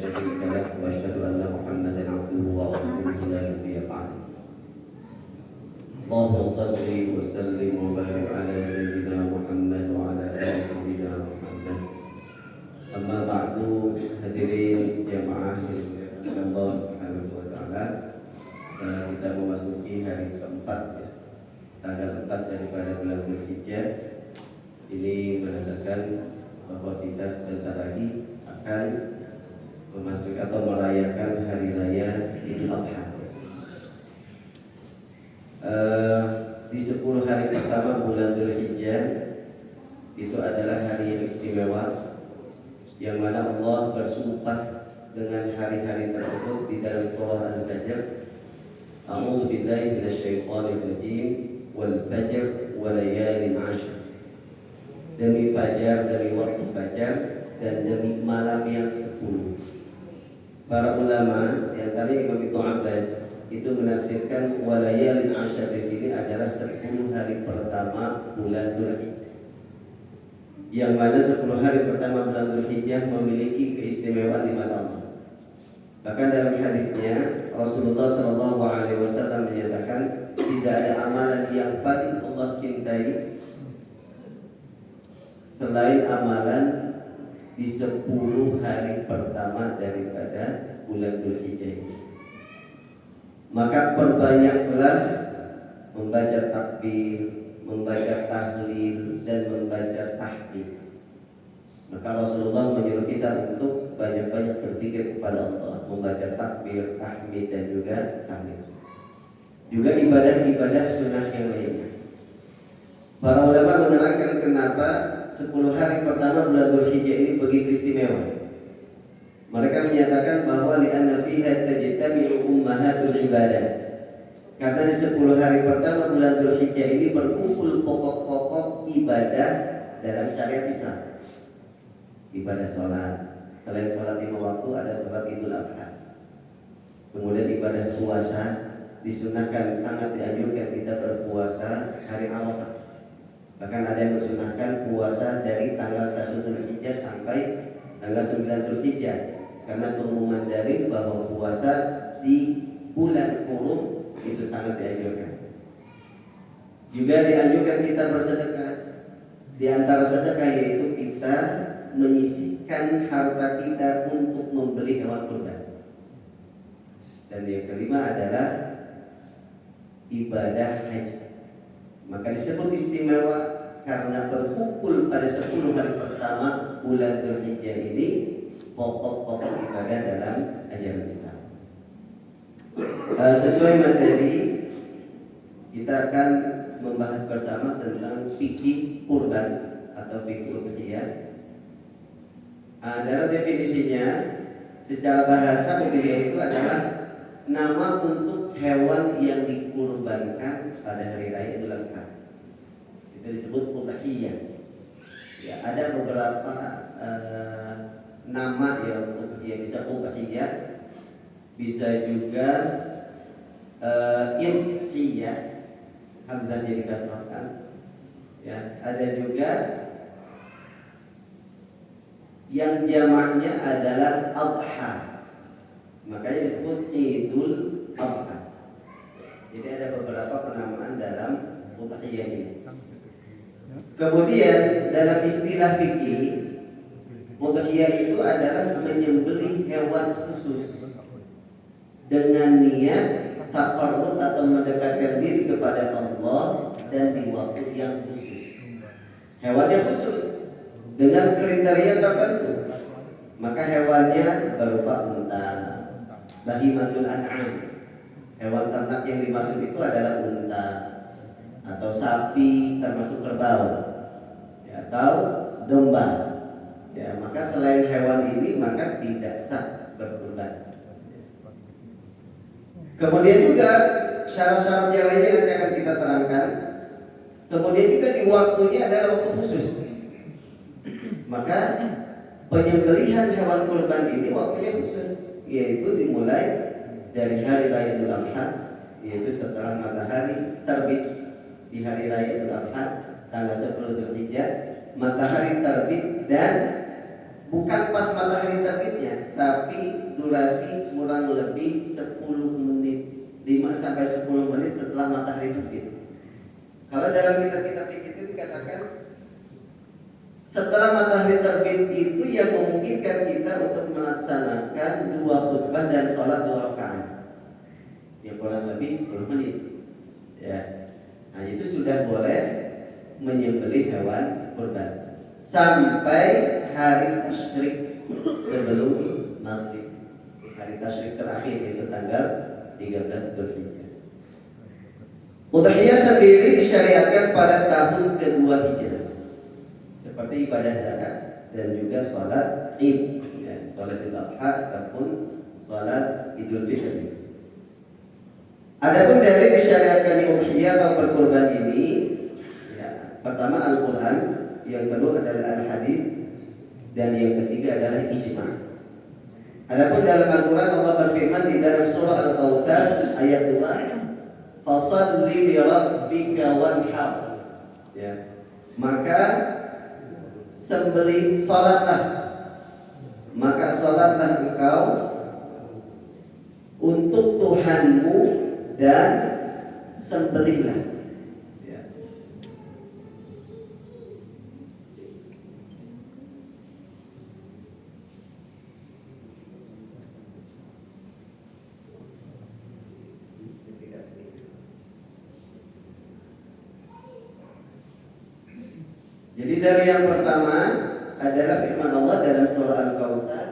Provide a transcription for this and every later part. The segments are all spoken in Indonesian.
شريك له وأشهد أن محمدا عبده ورسوله لا نبي بعده. اللهم صل وسلم وبارك على سيدنا محمد وعلى آل سيدنا محمد. Amma ba'du, hadirin jamaah yang Allah Subhanahu wa taala, kita memasuki hari keempat ya. Tanggal 4 daripada bulan Dzulhijjah. Ini menandakan bahwa kita sebentar lagi akan memasuki atau merayakan hari raya Idul Adha. Di 10 hari pertama bulan Dzulhijjah itu adalah hari yang istimewa, yang mana Allah bersumpah dengan hari-hari tersebut di dalam surah Al-Fajr. A'udzu billahi minasyaitonir rajim, wal fajr wa layalin 'ashr. Demi fajar, demi waktu fajar, dan demi malam yang 10. Para ulama, di antaranya Imam Ibnu Abbas, itu menafsirkan wa layalin 'ashr di sini adalah 10 hari pertama bulan Dzulhijjah. Yang mana 10 hari pertama bulan Dzulhijjah memiliki keistimewaan di mata Allah. Bahkan dalam hadisnya Rasulullah SAW menyatakan tidak ada amalan yang paling Allah cintai selain amalan di 10 hari pertama daripada bulan Dzulhijjah ini. Maka perbanyaklah membaca takbir, membaca tahlil, dan membaca tahmid. Maka Rasulullah menyuruh kita untuk banyak-banyak berzikir kepada Allah, membaca takbir, tahmid, dan juga tahlil. Juga ibadah-ibadah sunnah yang lainnya. Para ulama menerangkan kenapa 10 hari pertama bulan Dzulhijjah ini begitu istimewa. Mereka menyatakan bahwa li'anna fiha tajtami'u ummahatul ibadah. Karena di 10 hari pertama bulan Dzulhijjah ini berkumpul pokok-pokok ibadah dalam syariat Islam. Ibadah sholat, selain sholat 5 waktu ada sholat Idul Adha. Kemudian ibadah puasa, disunahkan, sangat dianjurkan kita berpuasa hari Arafah. Bahkan ada yang mensunahkan puasa dari tanggal 1 Dzulhijjah sampai tanggal 9 Dzulhijjah, karena pengumuman dalil bahwa puasa di bulan Hurum itu sangat dianjurkan. Juga dianjurkan kita bersedekah. Di antara sedekah yaitu kita menyisihkan harta kita untuk membeli hewan kurban. Dan yang kelima adalah ibadah haji. Maka disebut istimewa karena berkumpul pada 10 hari pertama bulan Dzulhijjah ini pokok-pokok ibadah dalam ajaran Islam. Sesuai materi, kita akan membahas bersama tentang fikih kurban atau fikih udhiyah. Dalam definisinya, secara bahasa udhiyah itu adalah nama untuk hewan yang dikurbankan pada hari raya Idul Adha. Itu disebut udhiyah. Ya, ada beberapa nama yang udhiyah, bisa udhiyah, bisa juga idhiyah, hamzahnya dikasrahkan. Ya, ada juga yang jamaknya adalah adha, makanya disebut Idul Adha. Jadi ada beberapa penamaan dalam udhiyah ini. Kemudian dalam istilah fikih, udhiyah itu adalah menyembelih hewan khusus dengan niat taqarrub atau mendekatkan diri kepada Allah dan di waktu yang khusus. Hewannya khusus dengan kriteria tertentu. Maka hewannya berupa unta, bahimatul an'am. Hewan ternak yang dimaksud itu adalah unta atau sapi termasuk kerbau, ya, atau domba. Ya, maka selain hewan ini maka tidak sah berkurban. Kemudian juga syarat-syarat yang lainnya nanti akan kita terangkan. Kemudian juga di waktunya adalah waktu khusus. Maka penyembelihan hewan kurban ini waktunya khusus, yaitu dimulai dari hari raya Idul Adha, yaitu setelah matahari terbit di hari raya Idul Adha tanggal 10 Dzulhijjah, matahari terbit dan bukan pas matahari terbitnya, tapi durasi kurang lebih 10 menit, 5 sampai 10 menit setelah matahari terbit. Kalau dalam kitab-kitab fikih itu dikatakan setelah matahari terbit itu yang memungkinkan kita untuk melaksanakan 2 khutbah dan sholat 2 rakaat, yang kurang lebih 10 menit. Ya, nah itu sudah boleh menyembelih hewan kurban sampai hari tasyrik sebelum maghrib. Hari tasyrik terakhir itu tanggal 13 Zulhijjah. Udhiyah sendiri disyariatkan pada tahun kedua Hijrah, seperti ibadah zakat dan juga sholat Id, ya, sholat Idul Adha ataupun sholat Idul Fitri. Adapun dari disyariatkan udhiyah atau berkurban ini, ya, pertama Al-Quran, yang kedua adalah Al-Hadis, dan yang ketiga adalah ijma'. Adapun dalam Al-Quran Allah berfirman di dalam surah Al-Kautsar ayat 2, "Fasholli li rabbika wanhar." Ya. Maka sembelih, salatlah. Maka salatlah engkau untuk Tuhanmu dan sembelihlah. Ya. Jadi dari yang pertama adalah firman Allah dalam surah Al-Kautsar,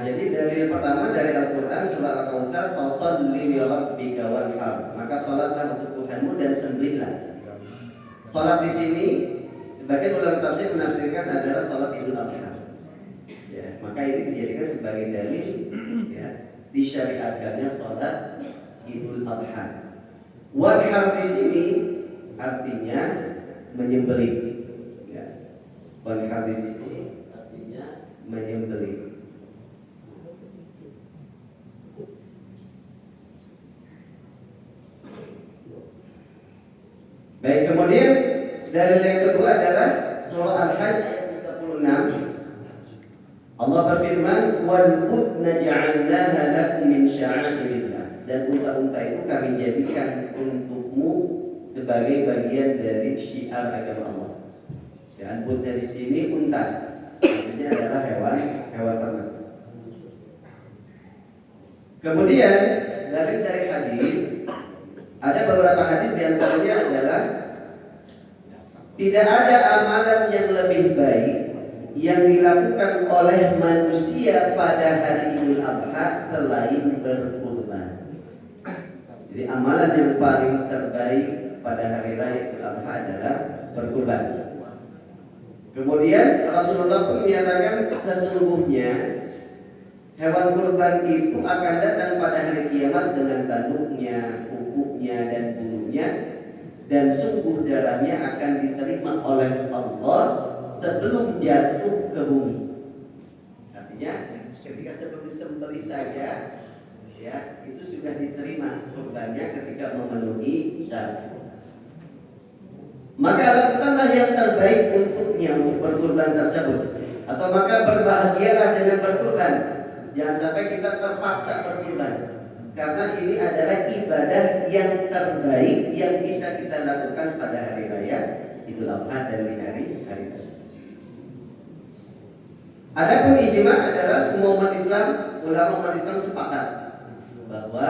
jadi dari yang pertama dari Al-Quran surah Al-Kautsar, "Fasholli li rabbika wanhar." Maka salatlah untuk Tuhanmu dan sembelihlah. Salat di sini sebagian ulama tafsir menafsirkan adalah salat Idul Adha. Ya, maka ini dijadikan sebagai dalil, ya, disyariatkannya salat Idul Adha. Wanhar di sini artinya menyembelih. Ya. Wanhar di sini artinya menyembelih. Baik, kemudian dalil yang kedua adalah surah Al-Hajj ayat 36. Allah berfirman, "Wal budna ja'alnaha lakum min sya'airillah." Dan unta-unta itu kami jadikan untukmu sebagai bagian dari syiar agama Allah. Dan budna di sini unta. Maksudnya adalah hewan ternak. Kemudian dalil dari hadis, ada beberapa hadis diantaranya adalah tidak ada amalan yang lebih baik yang dilakukan oleh manusia pada hari Idul Adha selain berkurban. Jadi amalan yang paling terbaik pada hari raya Idul Adha adalah berkurban. Kemudian Rasulullah pun menyatakan sesungguhnya hewan kurban itu akan datang pada hari kiamat dengan tanduknya, kukunya dan bulunya, dan sungguh darahnya akan diterima oleh Allah sebelum jatuh ke bumi. Artinya ketika sebelum disembelih saja, ya, itu sudah diterima kurbannya ketika memenuhi syarat. Maka lakukanlah yang terbaik untuknya untuk berkurban tersebut, atau maka berbahagialah dengan berkurban. Jangan sampai kita terpaksa berkurban, karena ini adalah ibadah yang terbaik yang bisa kita lakukan pada hari raya Idul Adha dan di hari tersebut. Adapun ijma adalah semua umat Islam, ulama umat Islam sepakat bahwa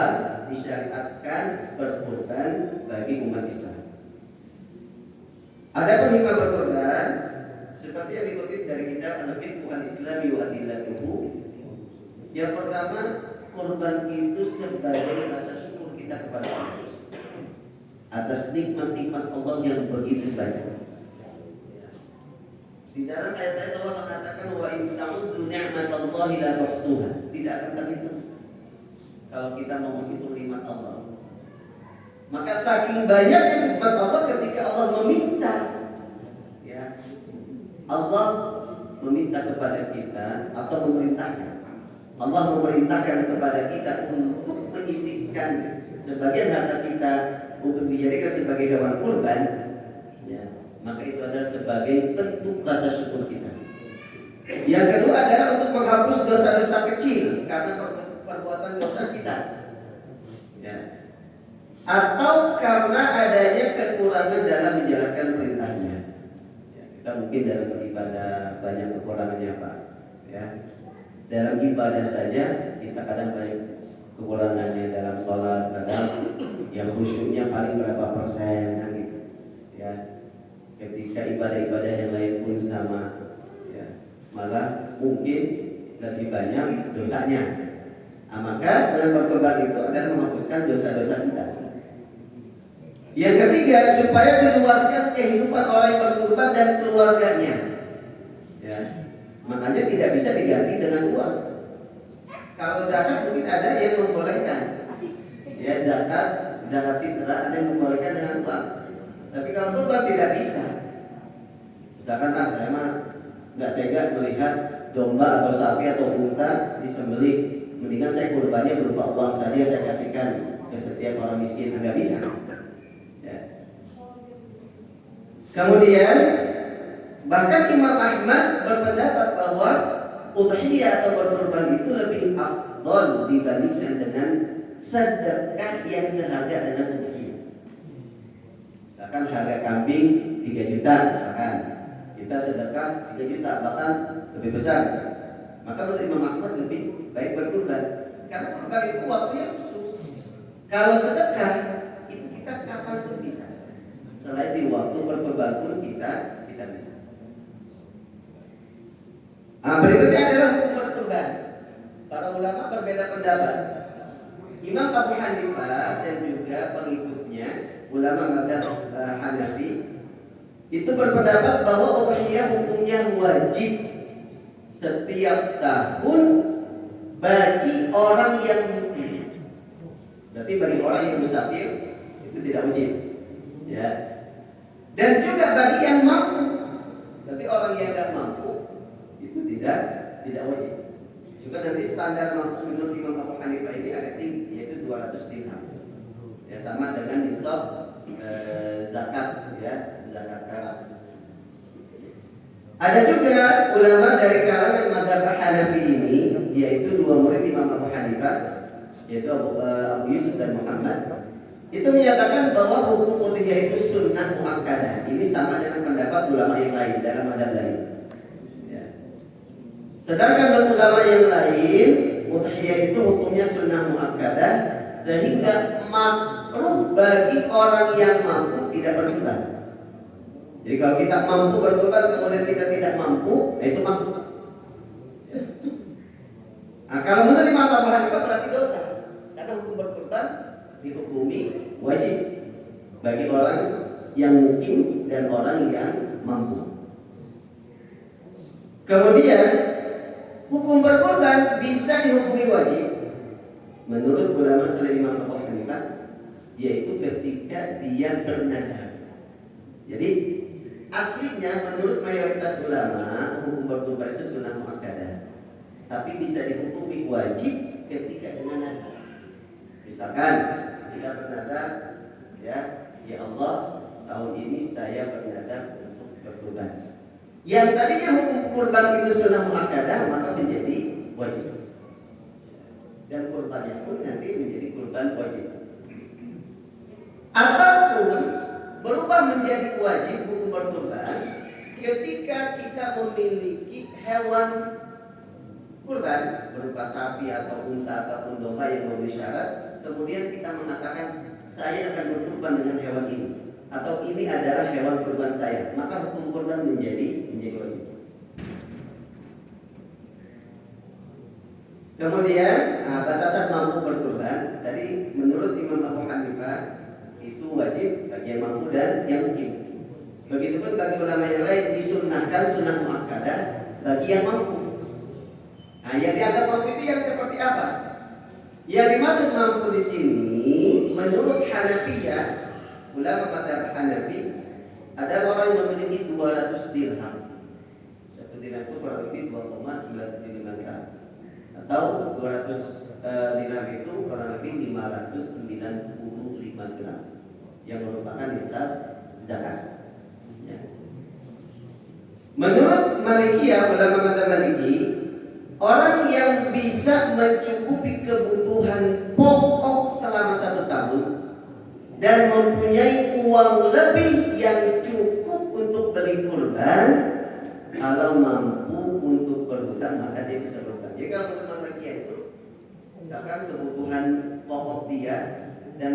disyariatkan berkurban bagi umat Islam. Adapun hikmah berkorban seperti yang dikutip dari kitab Al-Fiqh Al-Islami wa Adillatuhu. Yang pertama, korban itu sebagai rasa syukur kita kepada Allah atas nikmat-nikmat Allah yang begitu banyak. Di dalam ayat-ayat Allah mengatakan wa in ta'uddu ni'matallahi la tuhsuha. Tidak akan terhitung kalau kita mau menghitung nikmat Allah. Maka saking banyaknya nikmat Allah ketika Allah meminta, ya, Allah meminta kepada kita atau memerintahkan. Allah memerintahkan kepada kita untuk menyisihkan sebagian harta kita untuk dijadikan sebagai hewan kurban, ya, maka itu adalah sebagai bentuk rasa syukur kita. Yang kedua adalah untuk menghapus dosa-dosa kecil karena perbuatan dosa kita, ya, atau karena adanya kekurangan dalam menjalankan perintahnya. Ya, kita mungkin dalam beribadah banyak kekurangannya, Pak. Ya, dalam ibadah saja kita kadang banyak kekurangannya. Dalam sholat kadang yang khusyuknya paling berapa persen kan gitu. Ya, ketika ibadah-ibadah yang lain pun sama, ya, malah mungkin lebih banyak dosanya. Maka dengan berkorban itu adalah menghapuskan dosa-dosa kita. Yang ketiga, supaya diluaskan kehidupan orang yang berkorban dan keluarganya, ya, makanya tidak bisa diganti dengan uang. Kalau zakat mungkin ada yang membolehkan, ya, zakat fitrah ada yang membolehkan dengan uang. Tapi kalau kurban tidak bisa. Misalkan saya mah nggak tega melihat domba atau sapi atau unta disembelih, mendingan saya kurbannya berupa uang saja, saya kasihkan ke setiap orang miskin. Nggak bisa. Ya. Kemudian bahkan Imam Ahmad berpendapat bahwa udhiyah atau berkorban itu lebih afdol dibandingkan dengan sedekah yang seharga dengan udhiyah. Misalkan harga kambing 3 juta, misalkan kita sedekah 3 juta, bahkan lebih besar. Maka menurut Imam Ahmad lebih baik berkorban, karena korban itu waktunya khusus. Kalau sedekah itu kita kapan pun bisa. Selain di waktu berkorban pun kita bisa. Berikutnya adalah hukum berkorban. Para ulama berbeda pendapat. Imam Abu Hanifah dan juga pengikutnya ulama mazhab Hanafi itu berpendapat bahwa udhiyah hukumnya wajib setiap tahun bagi orang yang mukim. Berarti bagi orang yang musafir itu tidak wajib, ya. Dan juga bagi yang mampu. Berarti orang yang tidak mampu itu tidak wajib. Juga nanti standar mampu menurut Imam Abu Hanifah ini agak tinggi, yaitu 200 dirham. Ya, sama dengan nisab zakat, ya, zakat perak. Ada juga ulama dari kalangan mazhab Hanafi ini, yaitu dua murid Imam Abu Hanifah, yaitu Abu Yusuf dan Muhammad, itu menyatakan bahwa hukum udhiyah itu sunnah muakkadah. Ini sama dengan pendapat ulama yang lain dalam mazhab lain. Sedangkan ulama yang lain, udhiyah itu hukumnya sunnah muakkadah, sehingga makruh bagi orang yang mampu tidak berkorban. Jadi kalau kita mampu berkorban kemudian kita tidak mampu, itu mampu. Nah, kalau menurut Imam Abu Hanifah berarti dosa, karena hukum berkorban dihukumi wajib bagi orang yang mukim dan orang yang mampu. Kemudian hukum berkorban bisa dihukumi wajib menurut ulama selain Imam Abu Hanifah, yaitu ketika dia bernadar. Jadi aslinya menurut mayoritas ulama hukum berkorban itu sunnah muakkadah, tapi bisa dihukumi wajib ketika dengan nadar. Misalkan kita bernadar, ya Allah, tahun ini saya bernadar untuk berkorban. Yang tadinya hukum kurban itu sunnah muakkadah, maka menjadi wajib. Dan kurbannya pun nanti menjadi kurban wajib. Ataupun berubah menjadi wajib hukum berkurban ketika kita memiliki hewan kurban berupa sapi atau unta ataupun domba yang memenuhi syarat, kemudian kita mengatakan saya akan berkurban dengan hewan ini. atau ini adalah hewan kurban saya, maka hukum kurban menjadi wajib. Kemudian batasan mampu berkurban tadi menurut Imam Abu Hanifah itu wajib bagi yang mampu dan yang mungkin. Begitupun bagi ulama yang lain disunnahkan sunnah muakkadah bagi yang mampu. Nah, yang dianggap mampu itu yang seperti apa? Yang dimaksud mampu di sini menurut Hanafiyah, ulama mazhab Hanafi adalah orang yang memiliki 200 dirham. Satu dirham itu kurang lebih 2,975 gram. Atau 200 dirham itu kurang lebih 595 gram yang merupakan nisab zakat. Ya. Menurut Malikiyah, ulama mazhab Maliki, orang yang bisa mencukupi kebutuhan pokok selama 1 tahun dan mempunyai uang lebih yang cukup untuk beli kurban, kalau mampu untuk berhutang maka dia bisa berhutang. Jadi kalau menurut Malikiyah itu, misalkan kebutuhan pokok dia dan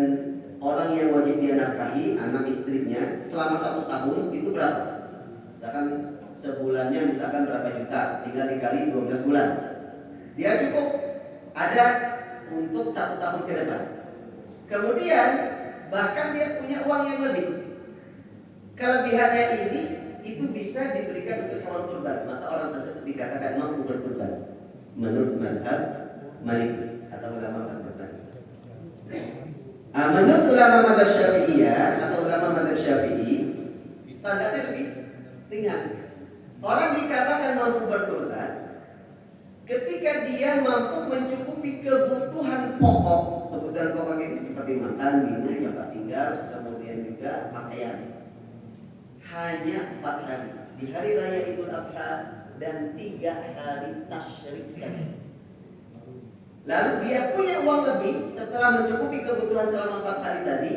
orang yang wajib dia nafkahi, anak istrinya selama 1 tahun itu berapa? Misalkan sebulannya misalkan berapa juta, tinggal dikali 12 bulan. Dia cukup ada untuk 1 tahun ke depan. Kemudian bahkan dia punya uang yang lebih. Kelebihannya ini itu bisa diberikan untuk hewan kurban, maka orang tersebut dikatakan mampu berkurban menurut mazhab Maliki atau ulama mazhab Maliki. Menurut ulama mazhab Syafi'iyah atau ulama mazhab Syafi'i, standarnya lebih ringan. Orang dikatakan mampu berkurban ketika dia mampu mencukupi kebutuhan pokok. Kebutuhan pokok ini seperti makan, minum, tempat tinggal, kemudian juga pakaian. Hanya 4 hari, di hari raya Idul Adha dan 3 hari tasyrik saja. Lalu dia punya uang lebih setelah mencukupi kebutuhan selama 4 hari tadi,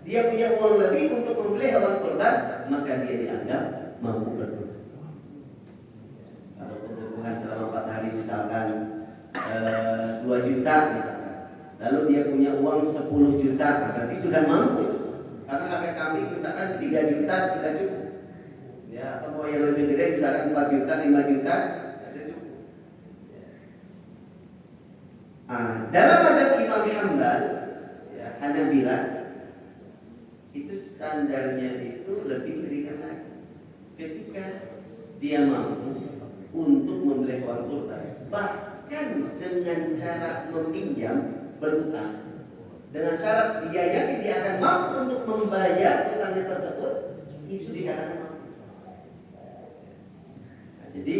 dia punya uang lebih untuk membeli hewan kurban, maka dia dianggap mampu berkurban. Kalau kebutuhan selama 4 hari misalkan 2 juta misalkan, lalu dia punya uang 10 juta, berarti sudah mampu. Karena harga kambing misalkan 3 juta sudah cukup. Ya, atau mau yang lebih gede misalkan 4 juta, 5 juta, sudah cukup. Dalam mazhab Imam Hambal, ya, Hanabilah, itu standarnya itu lebih ringan lagi. Ketika dia mampu untuk membeli hewan kurban, bahkan dengan cara meminjam berhutang, dengan syarat dia yakin dia akan mampu untuk membayar hutangnya tersebut, itu dikatakan mampu. Nah, jadi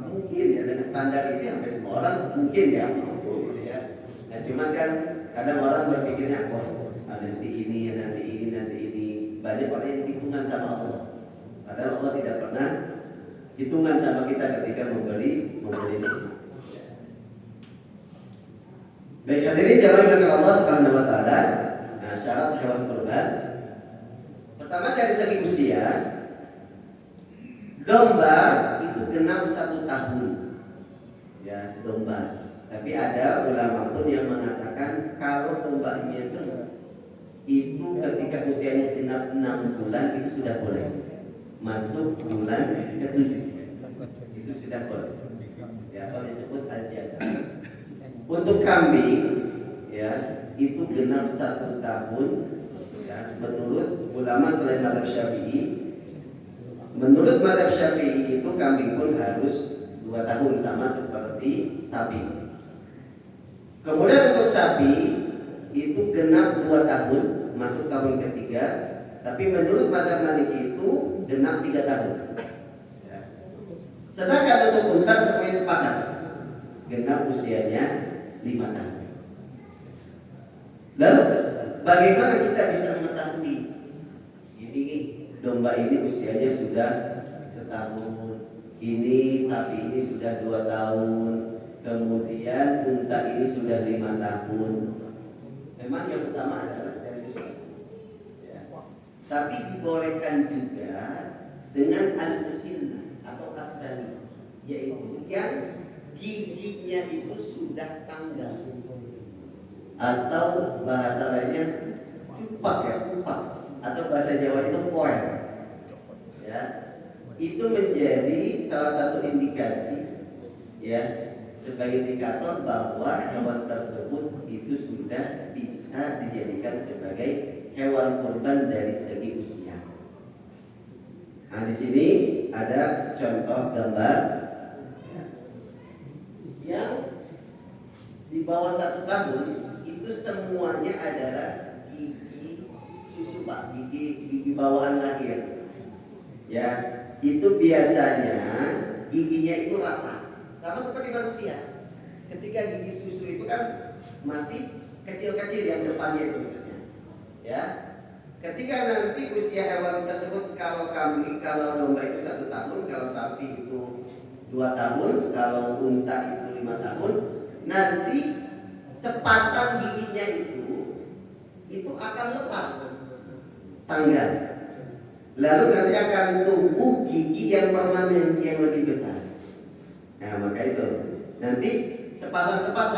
mungkin ya dengan standar ini hampir semua orang mungkin ya mampu gitu ya. Nah, cuman kan kadang orang berpikirnya nanti ini banyak orang yang hitungan sama Allah. Padahal Allah tidak pernah hitungan sama kita ketika memberi. Baik, hadirin jamaah dengan Allah Subhanahu wa taala. Nah, syarat hewan kurban pertama dari segi usia, domba itu genap 1 tahun. Ya, domba. Tapi ada ulama pun yang mengatakan kalau dombanya itu ketika usianya genap 6 bulan itu sudah boleh masuk bulan ke-7, itu sudah boleh. Ya, kalau disebut aja. Untuk kambing, ya itu genap 1 tahun. Ya, menurut ulama selain mazhab Syafi'i, menurut mazhab Syafi'i itu kambing pun harus 2 tahun sama seperti sapi. Kemudian untuk sapi itu genap 2 tahun, masuk tahun ketiga. Tapi menurut mazhab Maliki itu genap 3 tahun. Ya. Sedangkan untuk unta semuanya sepakat, genap usianya 5 tahun. Lalu bagaimana kita bisa mengetahui ini domba ini usianya sudah 1 tahun, ini sapi ini sudah 2 tahun, kemudian unta ini sudah 5 tahun? Memang yang utama adalah dari usia. Ya. Tapi dibolehkan juga dengan al-musinna atau as-sani, yaitu yang giginya itu sudah tanggal, atau bahasa lainnya kupak, atau bahasa Jawa itu poel, ya, itu menjadi salah satu indikasi, ya, sebagai indikator bahwa hewan tersebut itu sudah bisa dijadikan sebagai hewan kurban dari segi usia. Nah, di sini ada contoh gambar yang di bawah 1 tahun itu semuanya adalah gigi susu, Pak, gigi bawaan lahir. Ya, itu biasanya giginya itu rata. Sama seperti manusia. Ketika gigi susu itu kan masih kecil-kecil yang depannya itu khususnya. Ya. Ketika nanti usia hewan tersebut, kalau kambing, kalau domba itu 1 tahun, kalau sapi itu 2 tahun, kalau unta itu 5 tahun, nanti sepasang giginya itu akan lepas tanggal. Lalu nanti akan tumbuh gigi yang permanen yang lebih besar. Nah, maka itu nanti sepasang lepas,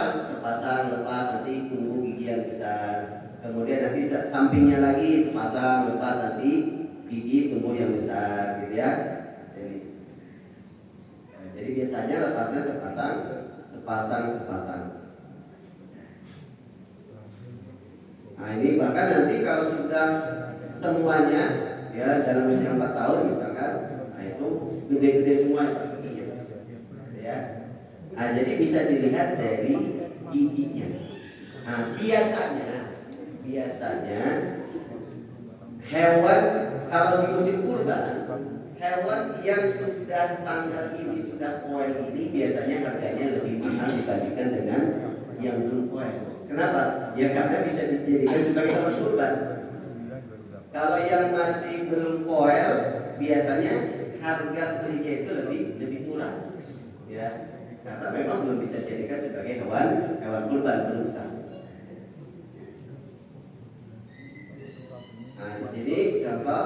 nanti tumbuh gigi yang besar. Kemudian nanti sampingnya lagi sepasang lepas, nanti gigi tumbuh yang besar, gitu ya. Jadi biasanya lepasnya sepasang. Nah, ini bahkan nanti kalau sudah semuanya, ya, dalam usia 4 tahun misalkan, nah itu gede-gede semua giginya, ya. Nah, jadi bisa dilihat dari giginya. Nah, biasanya hewan kalau di musim kurban, hewan yang sudah tanggal ini, sudah poel ini, biasanya harganya lebih mahal dibandingkan dengan yang belum poel. Kenapa? Ya karena bisa dijadikan sebagai hewan kurban. Kalau yang masih belum poel, biasanya harga belinya itu lebih murah, ya, karena memang belum bisa dijadikan sebagai hewan kurban, belum sah. Nah, di sini contoh,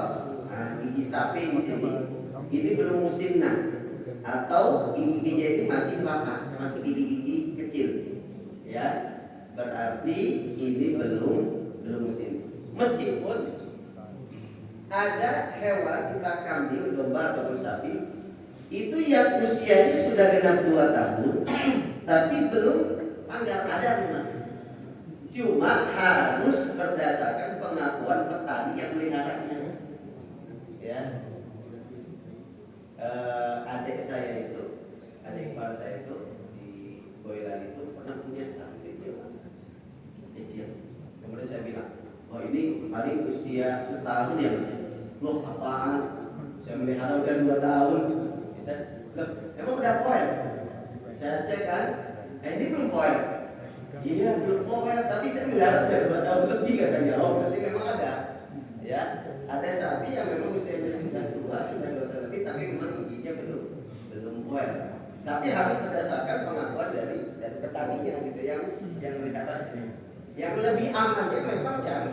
gigi sapi di sini, ini belum musimna, atau giginya ini masih rata, masih gigi-gigi kecil, ya, berarti ini belum musim. Meskipun ada hewan, entah kambing, domba atau sapi, itu yang usianya sudah genap 2 tahun, tapi belum tanggal ada memang. Cuma harus berdasarkan pengakuan petani yang meliharanya. Ya, adik ipar saya itu di Boyolali itu pernah punya sapi kecil. Kemudian saya bilang, oh ini paling usia 1 tahun ya Mas. Loh, apaan? Saya melihara udah 2 tahun. Loh, emang udah poel? Saya cek kan, ini belum poel. Iya, belum poel, tapi saya melihara udah 2 tahun lebih katanya. Oh, berarti memang ada. Ya, ada sapi yang memang usianya sudah tua, sudah 2 tahun lebih, tapi memang giginya belum poel. Tapi harus berdasarkan pengakuan dari petaninya gitu, yang melihara. Yang lebih amannya memang cari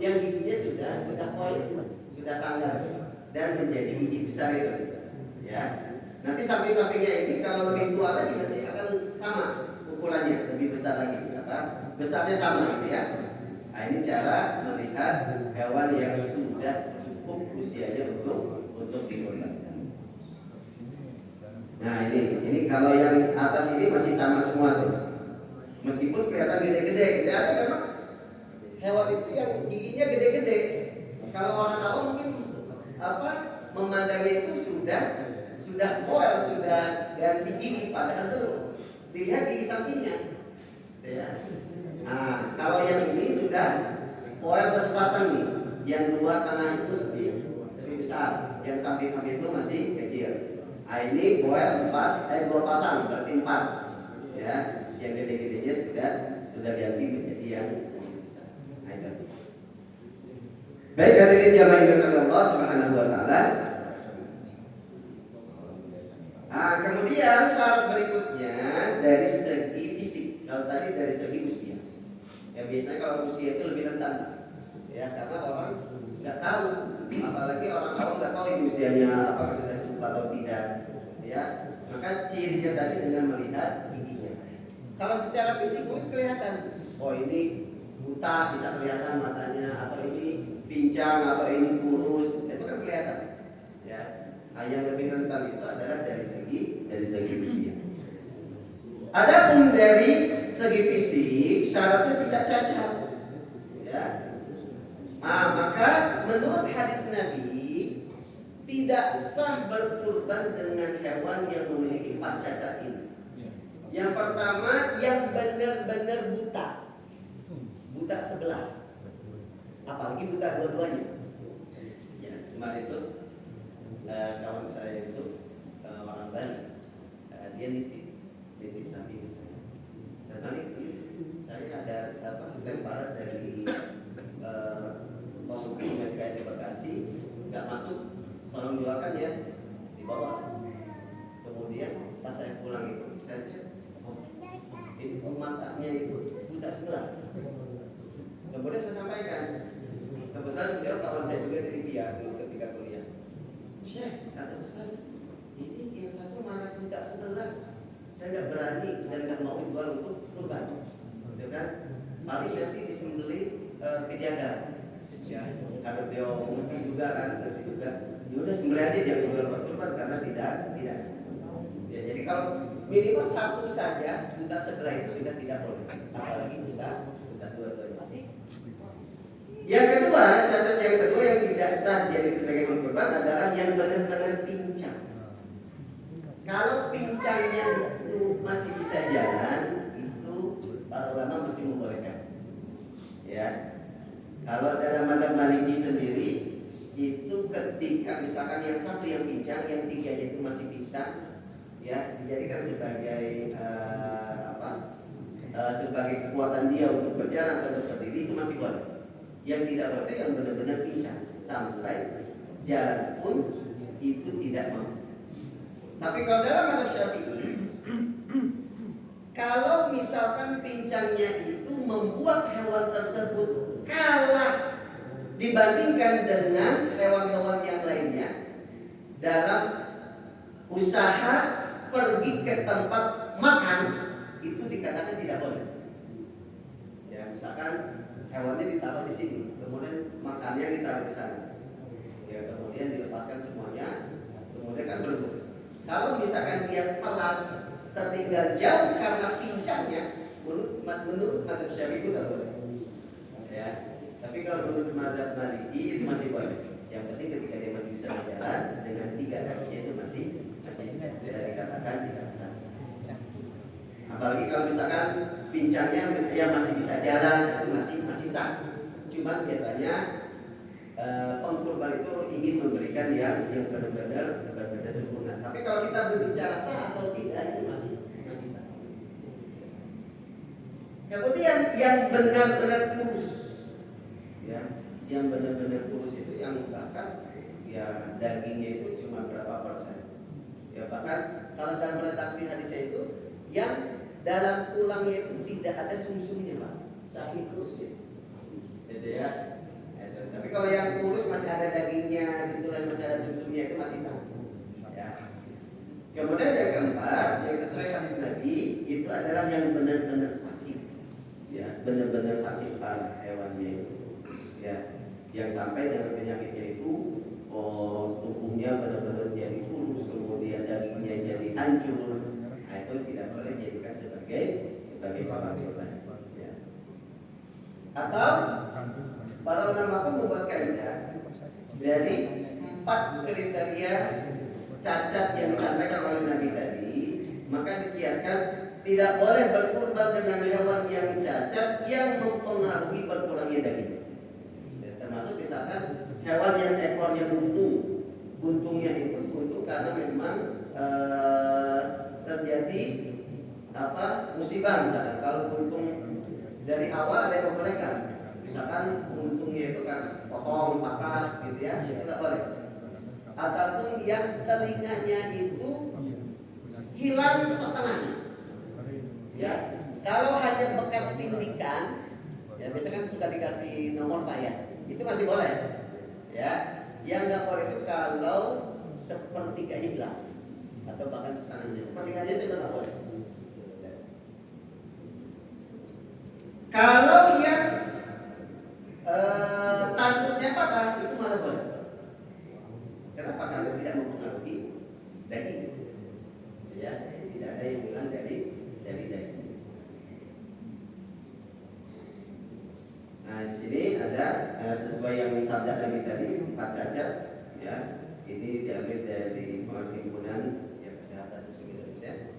yang giginya sudah poel itu, sudah tanggal dan menjadi gigi besar itu, ya. Nanti samping-sampingnya ini kalau lebih tua lagi nanti akan sama ukurannya, lebih besar lagi, besarnya sama gitu ya. Nah, ini cara melihat hewan yang sudah cukup usianya untuk dikurbankan. Nah, ini kalau yang atas ini masih sama semua tuh. Meskipun kelihatan gede-gede gitu ya, ada memang hewan itu yang giginya gede-gede. Kalau orang awam mungkin memandangnya itu sudah poel, sudah ganti gigi, padahal dulu dilihat gigi sampingnya. Ya. Nah, kalau yang ini sudah poel 1 pasang nih, yang 2 tengah itu lebih besar, yang samping-samping itu masih kecil. Nah, ini poel 2 pasang, berarti 4. Ya. Yang gede-gedenya sudah ganti menjadi yang besar. Baik, hadirin jamaah yang Allah Subhanahu wa taala. Nah, kemudian syarat berikutnya dari segi fisik. Kalau tadi dari segi usia. Ya biasanya kalau usia itu lebih rentan. Ya, karena orang nggak tahu, apalagi orang awam nggak tahu itu usianya apakah sudah cukup atau tidak. Ya, maka cirinya tadi dengan melihat giginya. Kalau secara fisik mungkin kelihatan, oh ini buta bisa kelihatan matanya, atau ini pincang atau ini kurus, itu kan kelihatan. Ya, yang lebih rentan itu adalah dari segi usia. Adapun dari segi fisik, syaratnya tidak cacat. Ya. Maka menurut hadis Nabi tidak sah berkurban dengan hewan yang memiliki 4 cacat ini. Yang pertama, yang benar-benar buta sebelah, apalagi buta dua-duanya. Ya, kemarin itu kawan saya itu orang Bali, dia nitip sapi saya. Tertarik, saya ada lemparan dari konsumen saya di Bekasi, nggak masuk, tolong jualkan ya, dibawa. Kemudian pas saya pulang itu saya cek, ini matanya itu buta sebelah. Kemudian saya sampaikan, kebetulan beliau kawan saya juga dari dia dulu ketika kuliah. Syekh, kata Ustaz, ini yang satu mana buta sebelah, saya nggak berani dan nggak mau jual untuk kurban, gitu kan? Paling nanti disembelih kejaga. Ya, kalau dia ngerti juga kan, ya udah sembelih aja dia jual kurban karena tidak. Ya, jadi kalau minimal satu saja buta sebelah itu sudah tidak boleh, apalagi buta dua-duanya. Yang kedua, catat yang kedua yang tidak sah jadi sebagai kurban adalah yang benar-benar pincang. Kalau pincangnya itu masih bisa jalan, itu para ulama masih membolehkan. Ya, kalau dalam mazhab Maliki sendiri itu ketika misalkan yang satu yang pincang, yang tiganya itu masih bisa, ya dijadikan sebagai sebagai kekuatan dia untuk berjalan atau berdiri, itu masih boleh. Yang tidak boleh yang benar-benar pincang sampai jalan pun itu tidak mau. Tapi kalau dalam mazhab Syafi'i, kalau misalkan pincangnya itu membuat hewan tersebut kalah dibandingkan dengan hewan-hewan yang lainnya dalam usaha pergi ke tempat makan, itu dikatakan tidak boleh. Ya, misalkan hewannya ditaruh di sini, kemudian makannya ditaruh di sana. Ya, kemudian dilepaskan semuanya, kemudian kan berebut. Kalau misalkan dia telat, tertinggal jauh karena pincangnya, menurut mazhab Syafi'i itu tidak boleh. Ya, tapi kalau menurut mazhab Maliki itu masih boleh. Yang penting ketika dia masih bisa berjalan dengan 3 kakinya itu masih tidak dikatakan tidak sah. Apalagi kalau misalkan pincangnya yang masih bisa jalan itu masih sah. Cuman biasanya pengkurban itu ingin memberikan yang benar-benar sempurna. Tapi kalau kita berbicara sah atau tidak itu masih sah. Kemudian yang benar-benar kurus, ya, yang benar-benar kurus itu yang bahkan ya dagingnya itu cuma berapa persen. Ya bahkan kalau dalam redaksi hadisnya itu yang dalam tulangnya itu tidak ada sumsumnya, Pak. Saking kurus ya. Jadi ya. Tapi kalau yang kurus masih ada dagingnya, di tulang masih ada sumsumnya, itu masih sah. Ya. Kemudian yang keempat, yang sesuai hadis Nabi itu adalah yang benar-benar sakit. Ya, benar-benar sakit parah hewannya itu. Ya, yang sampai dengan penyakitnya itu tubuhnya benar-benar jadi kurus, kemudian dagingnya jadi hancur. Nah, itu tidak boleh dijadikan sebagai pakan kurban. Ya. Atau para ulama pun membuat kaidah dari 4 kriteria cacat yang disampaikan oleh Nabi tadi, maka dikiaskan tidak boleh berkurban dengan hewan yang cacat yang mempengaruhi berkurangnya daging. Ya, termasuk misalkan hewan yang ekornya buntungnya itu buntung karena memang terjadi musibah misalkan. Kalau buntung dari awal ada yang membolehkan, misalkan buntungnya itu karena potong, patah gitu ya, itu tidak boleh. Ataupun yang telinganya itu hilang setengahnya. Ya, kalau hanya bekas tindikan, ya biasanya kan suka dikasih nomor Pak ya, itu masih boleh. Ya, yang nggak boleh itu kalau sepertiganya hilang atau bahkan setengahnya. Sepertiganya sudah nggak boleh. Kalau yang tanduknya Pak sesuai yang sabda Nabi tadi, 4 cacat, ya. Ini diambil dari Himpunan ya, Kesehatan Muslim Indonesia.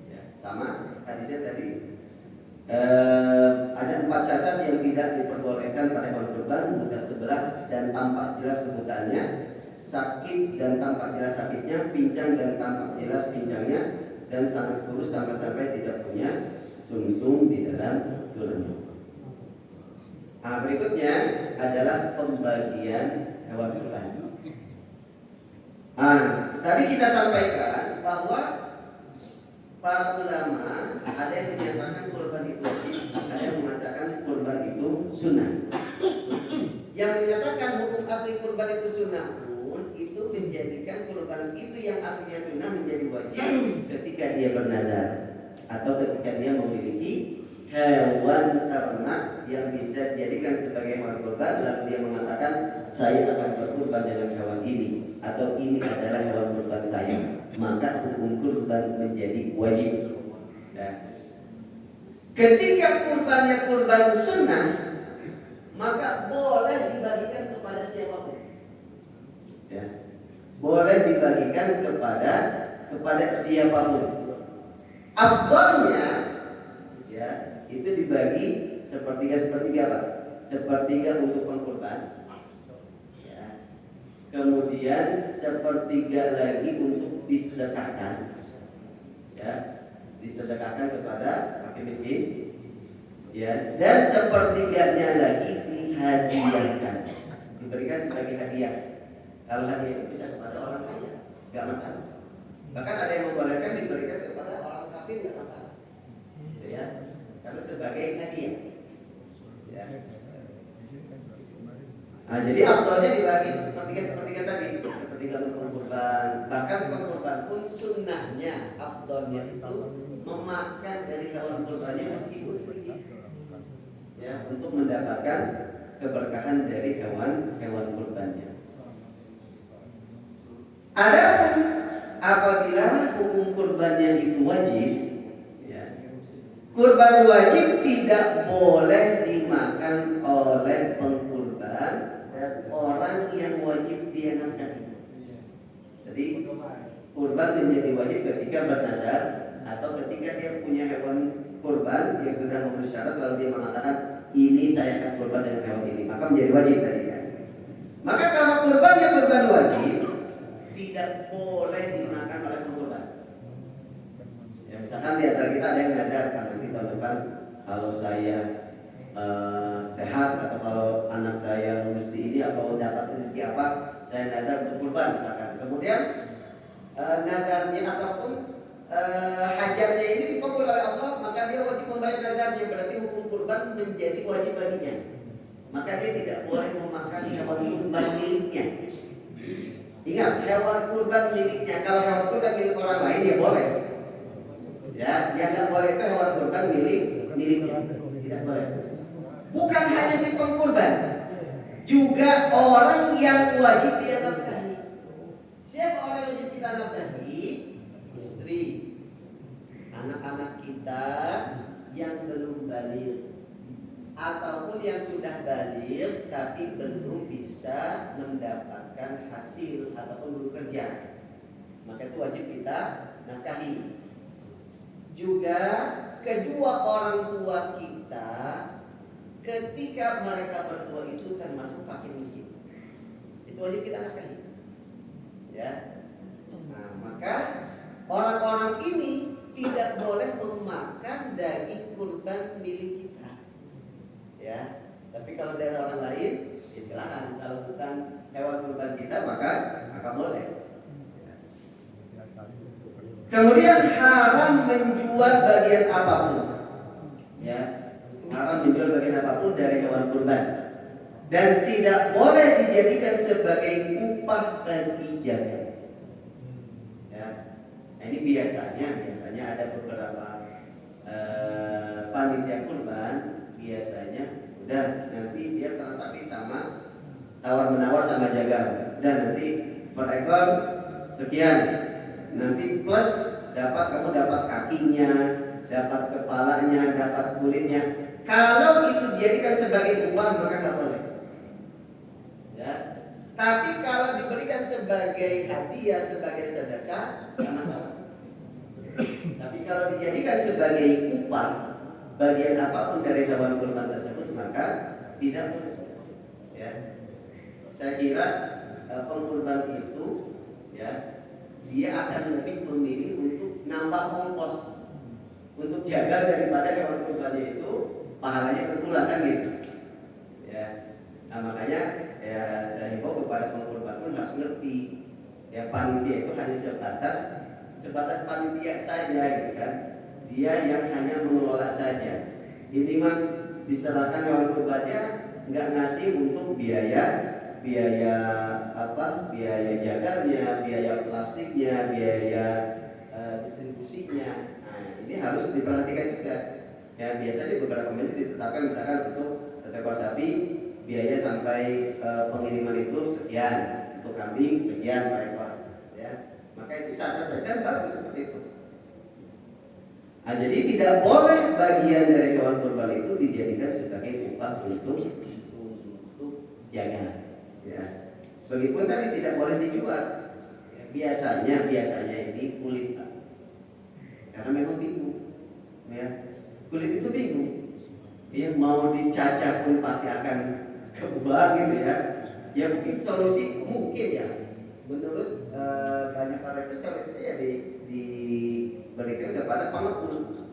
Ya, sama hadisnya tadi. Ada 4 cacat yang tidak diperbolehkan pada hewan kurban: buta sebelah dan tampak jelas kebutaannya, sakit dan tampak jelas sakitnya, pincang dan tampak jelas pincangnya, dan sangat kurus sampai tidak punya sumsum di dalam tulangnya. Nah, berikutnya adalah pembagian hewan kurban. Nah, tadi kita sampaikan bahwa para ulama ada yang menyatakan kurban itu wajib, ada yang mengatakan kurban itu sunnah. Yang menyatakan hukum asli kurban itu sunnah pun itu menjadikan kurban itu yang aslinya sunnah menjadi wajib ketika dia bernazar atau ketika dia memiliki hewan ternak yang bisa dijadikan sebagai hewan kurban, lalu dia mengatakan saya akan berkurban dengan hewan ini atau ini adalah hewan kurban saya, maka hukum kurban menjadi wajib. Ya. Ketika kurbannya kurban sunnah, maka boleh dibagikan kepada siapapun. Ya. Boleh dibagikan kepada siapapun. Afdalnya, ya, itu dibagi sepertiga apa? Sepertiga untuk pengkurban. Ya. Kemudian sepertiga lagi untuk disedekahkan. Ya. Disedekahkan kepada fakir miskin. Ya, dan sepertiganya lagi dihadiahkan, diberikan sebagai hadiah. Kalau hadiah itu bisa kepada orang kaya, nggak masalah. Bahkan ada yang membolehkan diberikan kepada orang kafir, nggak masalah. Ya, karena sebagai hadiah. Ya. Nah, jadi afdalnya dibagi sepertiga tadi, sepertiga untuk pengkurban. Bahkan pengkurban pun sunnahnya, afdalnya itu memakan dari hewan kurbannya meskipun sedikit. Ya, untuk mendapatkan keberkahan dari hewan kurbannya. Adapun apabila hukum kurbannya itu wajib, ya, kurban wajib tidak boleh dimakan oleh pengkurban dan orang yang wajib dia nafkahi. Jadi kurban menjadi wajib ketika bernazar atau ketika dia punya hewan kurban yang sudah memenuhi syarat lalu dia mengatakan ini saya akan kurban dengan hewan ini, maka menjadi wajib tadi kan. Maka kalau kurbannya kurban wajib tidak boleh dimakan oleh pengkurban. Ya, misalkan di antara kita ada yang nadar nanti tahun depan kalau saya sehat atau kalau anak saya lulus di ini atau dapat rezeki apa saya nadar untuk kurban misalkan. Kemudian nadarnya ataupun hajatnya ini dikabul oleh Allah, maka dia wajib membayar nadarnya, berarti hukum kurban menjadi wajib baginya. Maka dia tidak boleh memakan hewan kurban miliknya. Ingat, hewan kurban miliknya. Kalau hewan kurban milik orang lain dia boleh. Ya, yang nggak boleh itu hewan kurban miliknya. Tidak boleh. Bukan hanya si pengkurban, juga orang yang wajib dia nafkahi. Siapa orang yang wajib kita nafkahi? Istri, anak-anak kita yang belum baligh ataupun yang sudah baligh tapi belum bisa mendapatkan hasil ataupun belum kerja, maka itu wajib kita nafkahi. Juga kedua orang tua kita ketika mereka berdua itu termasuk fakir miskin, itu wajib kita nafkahi. Ya, nah maka orang-orang ini tidak boleh memakan daging kurban milik kita. Ya, tapi kalau dari orang lain, ya silakan. Kalau bukan hewan kurban kita, maka boleh. Ya. Kemudian haram menjual bagian apapun. Ya, haram menjual bagian apapun dari hewan kurban. Dan tidak boleh dijadikan sebagai upah bagi jagal. Nah, ini biasanya ada beberapa panitia kurban biasanya udah nanti dia transaksi sama tawar menawar sama jagal, dan nanti per ekor sekian, nanti plus kamu dapat kakinya, dapat kepalanya, dapat kulitnya. Kalau itu dijadikan sebagai uang maka nggak boleh. Tapi kalau diberikan sebagai hadiah, sebagai sedekah, tidak masalah. Tapi kalau dijadikan sebagai upah bagian apapun dari hewan kurban tersebut, maka tidak boleh. Ya, saya kira pengkurban itu, ya, dia akan lebih memilih untuk nambah ongkos, untuk jaga daripada hewan kurbannya itu pahalanya berkurang kan gitu. Ya, nah makanya ya saya himbau kepada pengkurban pun harus ngerti, ya panitia itu hanya sebatas panitia saja gitu kan. Dia yang hanya mengelola saja. Ini mah diserahkan hewan kurbannya, nggak ngasih untuk biaya jaganya, biaya plastiknya, biaya distribusinya. Nah, ini harus diperhatikan juga. Ya, biasanya di beberapa masjid ditetapkan misalkan untuk satu ekor sapi biaya sampai pengiriman itu sekian, untuk kambing sekian per ekor. Ya, maka itu sah-sah saja kan, bagus seperti itu. Nah, jadi tidak boleh bagian dari hewan kurban itu dijadikan sebagai upah untuk jaga. Ya, begitupun tadi tidak boleh dijual. Ya, biasanya ini kulit, karena memang bingung. Ya, kulit itu bingung. Dia mau dicacah pun pasti akan keubah gitu ya. Ya mungkin solusi ya. Menurut banyak para itu solusinya ya diberikan kepada pengepul.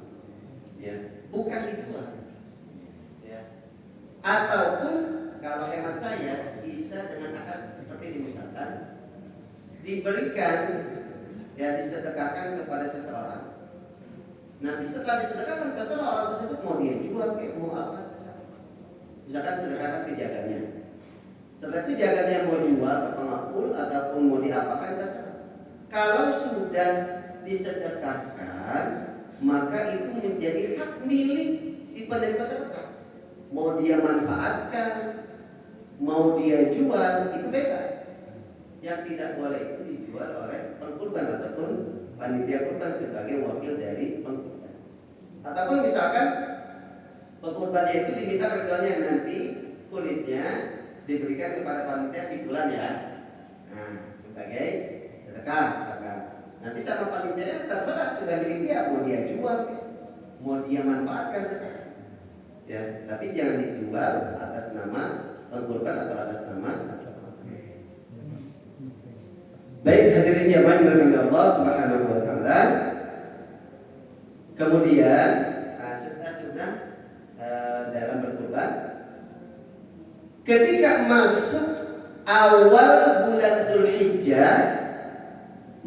Ya, bukan dijual. Ya. Ataupun kalau hemat saya bisa dengan akad seperti ini, misalkan diberikan, ya disedekahkan kepada seseorang. Nanti setelah disedekahkan terserah orang tersebut mau dia jual kayak mau apa terserah. Misalkan sedekahkan ke jaganya. Setelah itu jaganya mau jual ke pengepul ataupun mau diapakan terserah. Kalau sudah disedekahkan, maka itu menjadi hak milik si penerima sedekah. Mau dia manfaatkan, mau dia jual, itu bebas. Yang tidak boleh itu dijual oleh pengkurban ataupun panitia kurban sebagai wakil dari pengkurban. Ataupun misalkan pengkurbannya itu diminta ketentuannya nanti kulitnya diberikan kepada panitia si fulan ya. Nah, sebagai sedekah misalkan. Nanti sama panitia terserah, sudah milik dia, mau dia jual, mau dia manfaatkan terserah. Ya, tapi jangan dijual atas nama pengkurban atau atas nama. Baik hadirin jamaah yang dirahmati Allah Subhanahu wa taala. Kemudian sudah dalam berkurban, ketika masuk awal bulan Dzulhijjah,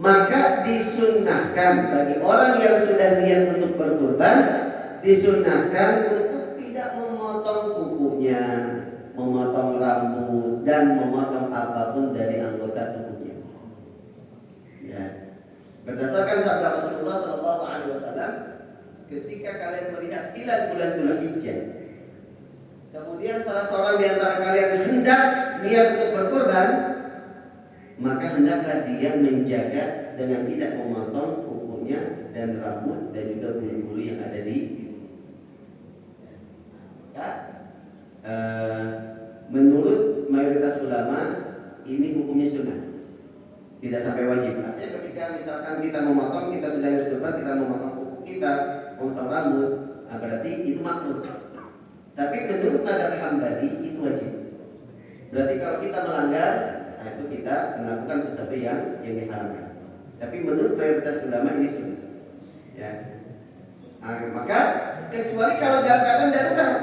maka disunnahkan bagi orang yang sudah niat untuk berkurban, disunnahkan untuk tidak memotong kukunya, memotong rambut dan memotong apapun dari anggota tubuhnya. Ya. Berdasarkan sabda Rasulullah SAW, ketika kalian melihat hilal bulan Dzulhijjah, kemudian salah seorang di antara kalian hendak niat untuk berkurban, maka hendaklah dia menjaga dengan tidak memotong kukunya dan rambut dan juga bulu-bulu yang ada di ya. Menurut mayoritas ulama ini hukumnya sunnah, tidak sampai wajib. Artinya ketika misalkan kita memotong, kita sudah berkurban, kita memotong kuku kita, memotong rambut, berarti itu makruh. Tapi menurut mazhab Hambali itu wajib. Berarti kalau kita melanggar, nah itu kita melakukan sesuatu yang diharamkan. Tapi menurut mayoritas ulama ini sunnah. Ya. Nah, maka kecuali kalau dalam keadaan darurat.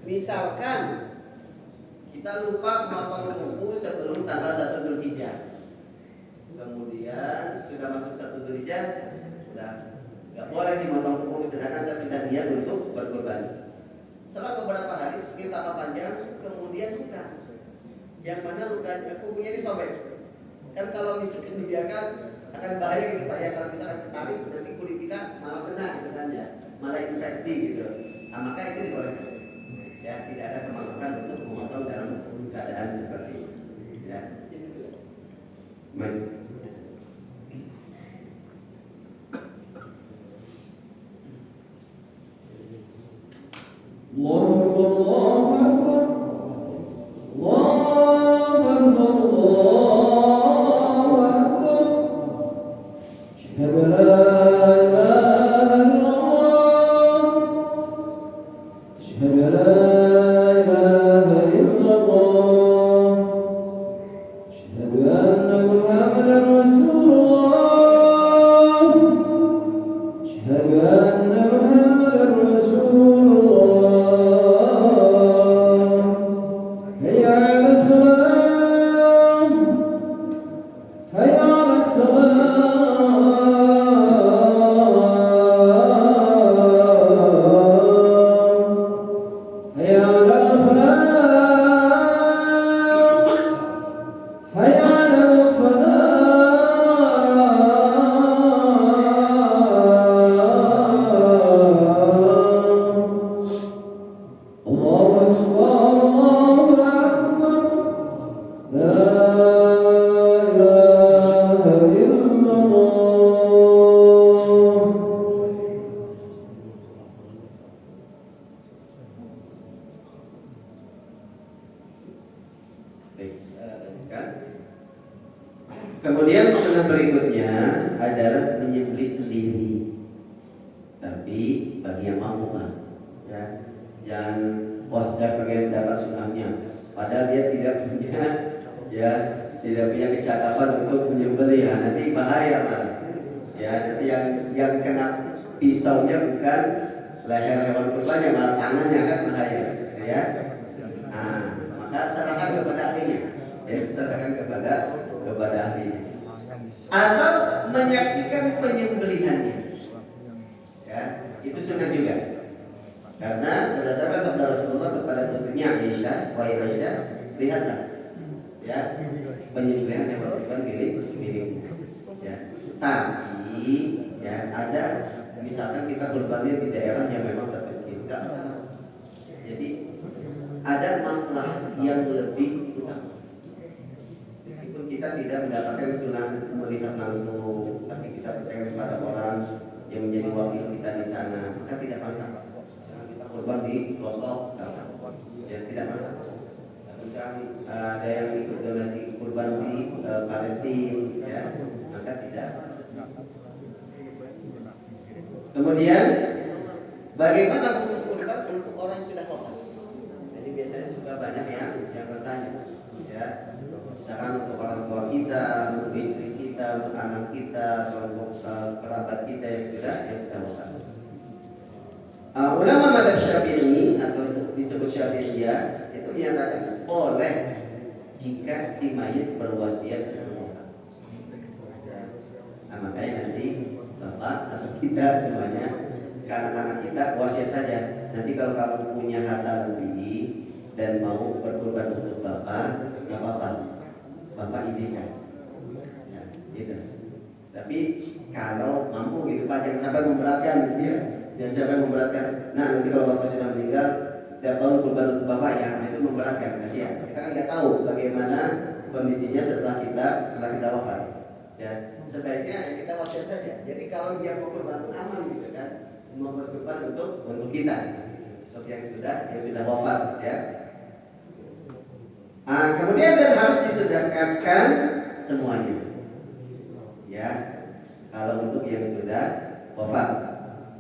Misalkan kita lupa memotong kuku sebelum tanggal 1 Dzulhijjah. Kemudian sudah masuk 1 Dzulhijjah, sudah nggak boleh dimotong kuku, sedangkan saya sudah niat untuk berkurban. Setelah beberapa hari kita tambah panjang, kemudian luka, yang mana lukanya kukunya disobek. Kan kalau misalkan dibiarkan akan bahaya gitu Pak ya, kalau misalkan ketarik nanti kulit kita malah kena gitu kan ya, malah infeksi gitu. Nah, maka itu dibolehkan. Ya, tidak ada kemampuan untuk memotong dalam keadaan seperti itu. Ya. Baik. Allahu Akbar. Allahu Akbar. Kemudian sunnah berikutnya adalah menyembelih sendiri, tapi bagi yang mampu lah, ya. Jangan, wah saya pengen dapat sunnahnya, padahal dia tidak punya, ya, tidak punya kecakapan untuk menyembelih, ya. Nanti bahaya malah, ya. Nanti yang kena pisaunya bukan leher hewan kurbannya, malah tangannya, kan bahaya, ya. Nah, maka serahkan kepada ahlinya, ya, serahkan kepada ahlinya, atau menyaksikan penyembelihannya, ya, itu sunnah juga, karena berdasarkan sabda Rasulullah kepada putrinya Aisyah, wahai Aisyah, lihatlah, ya, penyembelihan yang berkorban milik, ya. Tapi, ya, ada misalkan kita kurbannya di daerah yang memang terpencil, nggak masalah. Jadi ada masalah yang lebih utama. Meskipun kita tidak mendapatkan sunnah melihat langsung, tapi bisa bertanya kepada orang yang menjadi wakil kita di sana, maka tidak masalah. Jangan kita kurban di pelosok, ya, tidak masalah. Misalkan ada yang ikut donasi kurban di Palestina, ya, maka tidak. Kemudian, bagaimana hukum kurban untuk orang yang sudah wafat? Jadi biasanya suka banyak yang bertanya, ya. Misalkan untuk orang tua kita, untuk istri kita, untuk anak kita, untuk kerabat kita yang sudah wafat. Ulama mazhab Syafi'i atau disebut Syafi'iyah itu menyatakan boleh jika si mayit berwasiat sebelum wafat. Nah, makanya nanti sahabat atau kita semuanya, ke anak-anak kita wasiat saja. Nanti kalau kamu punya harta lebih dan mau berkorban untuk bapak, nggak apa-apa, bapak izinkan, ya, gitu. Tapi kalau mampu gitu Pak, jangan sampai memberatkan, gitu ya. Jangan sampai memberatkan. Nah, nanti kalau bapak sudah meninggal, setiap tahun kurban untuk bapak, ya, itu memberatkan, kasihan. Kita kan nggak tahu bagaimana kondisinya setelah kita wafat, ya. Sebaiknya kita wasiat saja. Jadi kalau dia mau kurban aman, gitu kan, mau berkorban untuk kita, untuk yang sudah wafat, ya. Kemudian dan harus disedekahkan semuanya, ya. Kalau untuk yang sudah wafat,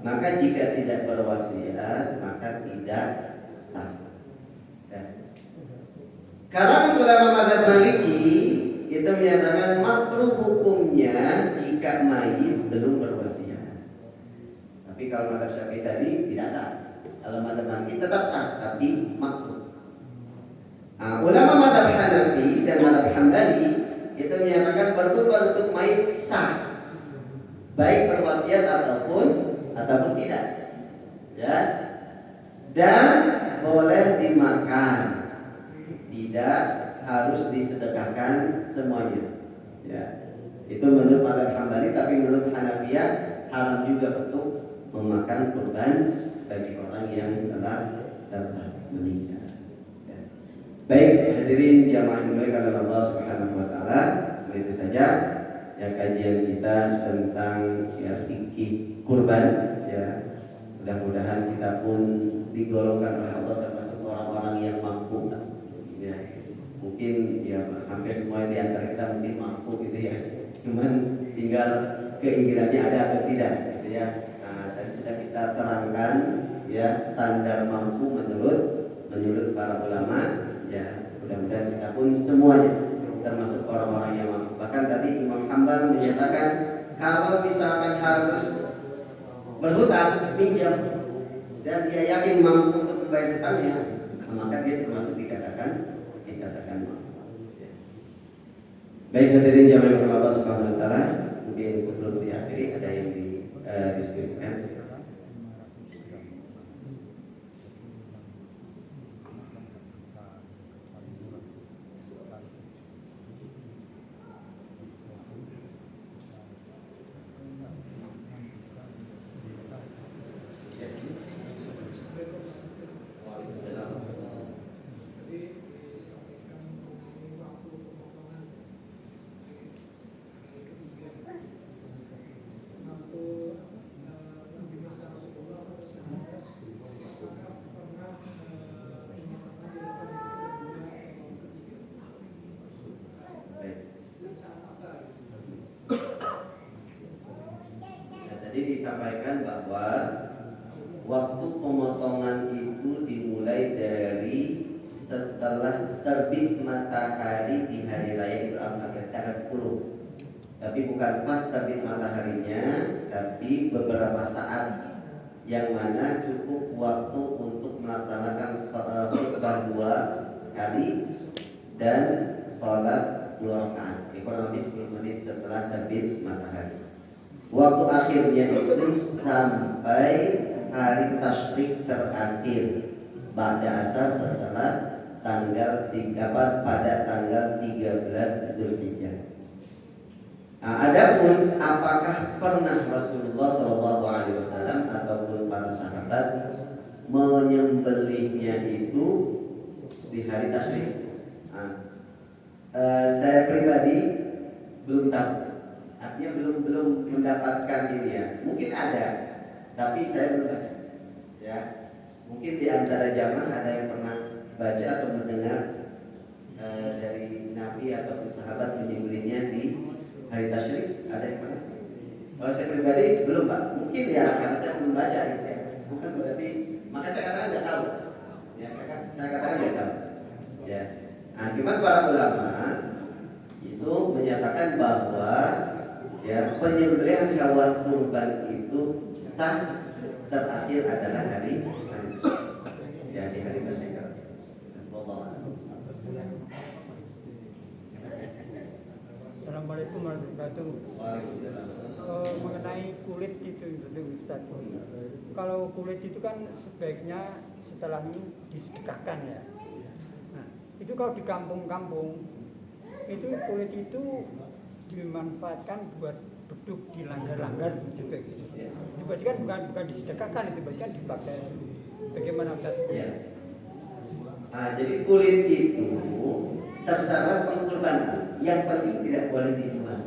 maka jika tidak berwasiat maka tidak sah. Ya. Kalangan ulama mazhab Maliki itu menyatakan makruh hukumnya jika mayit belum berwasiat. Tapi kalau mazhab Syafi'i tadi tidak sah. Kalau mazhab Maliki tetap sah, tapi makruh. Ulama mazhab Hanafi dan mazhab Hambali itu menyatakan berkorban untuk mayit sah, baik berwasiat ataupun tidak, ya, dan boleh dimakan, tidak harus disedekahkan semuanya, ya. Itu menurut mazhab Hambali, tapi menurut Hanafiyah haram juga untuk memakan kurban bagi orang yang telah meninggal. Baik, hadirin jamaah yang dimuliakan oleh Allah Subhanahu wa taala, itu saja ya kajian kita tentang ya fikih kurban, ya. Mudah-mudahan kita pun digolongkan oleh Allah termasuk orang-orang yang mampu, ya. Mungkin ya hampir semua di antara kita mungkin mampu gitu ya. Cuman tinggal keinginannya ada atau tidak, gitu ya. Nah, tadi sudah kita terangkan ya standar mampu menurut para ulama, ya mudah-mudahan kita pun semuanya termasuk orang-orang yang mampu. Bahkan tadi Imam Hambal menyatakan kalau misalkan harus berhutang pinjam dan dia yakin mampu untuk membayar hutangnya, maka dia termasuk dikatakan mampu. Baik hadirin jamaah Allah Subhanahu wa taala, mungkin sebelum diakhiri ada yang didiskusikan. Tadi disampaikan bahwa waktu pemotongan itu dimulai dari setelah terbit matahari di hari raya Idul Adha tanggal 10. Tapi bukan pas terbit mataharinya, tapi beberapa saat yang mana cukup waktu untuk melaksanakan khutbah 2 kali dan sholat 2 rakaat. Kurang lebih 10 menit setelah terbit matahari. Waktu akhirnya itu sampai hari tasyrik terakhir pada asar setelah tanggal 3 pada tanggal 13 Zulhijjah. Nah, adapun apakah pernah Rasulullah SAW ataupun para sahabat menyembelihnya itu di hari tasyrik? Saya pribadi belum tahu. Artinya belum mendapatkan ini ya. Mungkin ada, tapi saya belum baca. Ya, mungkin di antara jamaah ada yang pernah baca atau mendengar dari Nabi atau sahabat menyembelihnya di hari tasyrik. Ada yang pernah? Kalau saya pribadi belum Pak. Mungkin ya karena saya belum baca gitu ya. Bukan berarti, maka saya katakan nggak tahu. Ya, saya katakan nggak tahu. Ya. Nah, cuman para ulama itu menyatakan bahwa ya penyembelihan hewan kurban itu sah terakhir adalah hari ya di hari tasyrik. Assalamualaikum warahmatullahi wabarakatuh. Mengenai kulit itu Ustaz. Kalau kulit itu kan sebaiknya setelah ini disedekahkan ya. Nah, itu kalau di kampung-kampung itu kulit itu dimanfaatkan buat beduk di langgar-langgar juga gitu. Itu berarti kan bukan disedekahkan, itu berarti kan dipakai. Bagaimana Ustaz? Ya. Nah, jadi kulit itu terserah pengkurban. Yang penting tidak boleh dijual.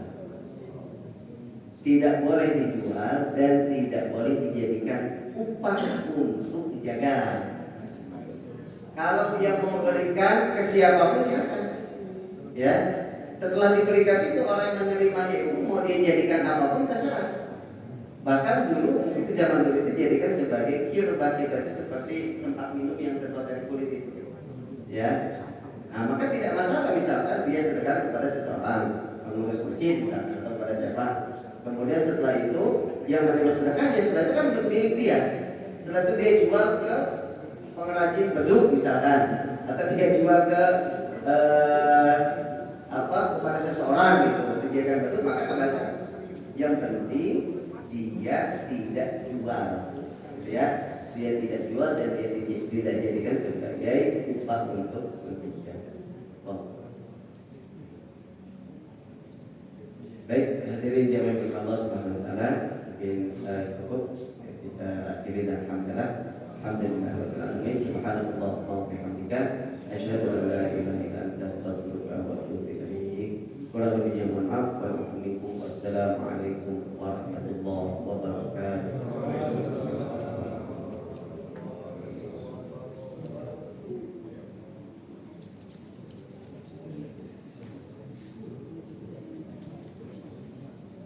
Tidak boleh dijual dan tidak boleh dijadikan upah untuk jaga. Kalau dia mau berikan ke siapapun silakan. Ya. Setelah diberikan itu orang yang menerimanya itu mau dia jadikan apapun terserah. Bahkan dulu itu zaman dulu itu dijadikan sebagai kirbah itu seperti tempat minum yang terbuat dari kulit itu. Ya. Nah, maka tidak masalah misalkan dia sedekah kepada seseorang, pengurus masjid misalkan atau kepada siapa. Kemudian setelah itu yang menerima sedekahnya setelah itu kan milik dia. Setelah itu dia jual ke pengrajin beduk misalkan, atau dia jual ke kepada seseorang gitu, dijadikan beduk, maka tidak masalah. Yang penting dia tidak jual, ya, dia tidak jual dan dia tidak jadikan sebagai upah untuk bekerja. Baik, hadirin jamaah Allah Subhanahu wa taala, mungkin cukup kita akhiri dan alhamdulillah rabbil alamin. Subhanallah wa bihamdika asyhadu an la ilaha illa anta astaghfiruka wa atubu ilaik. Kurang lebihnya mohon maaf. Wassalamualaikum warahmatullahi wabarakatuh.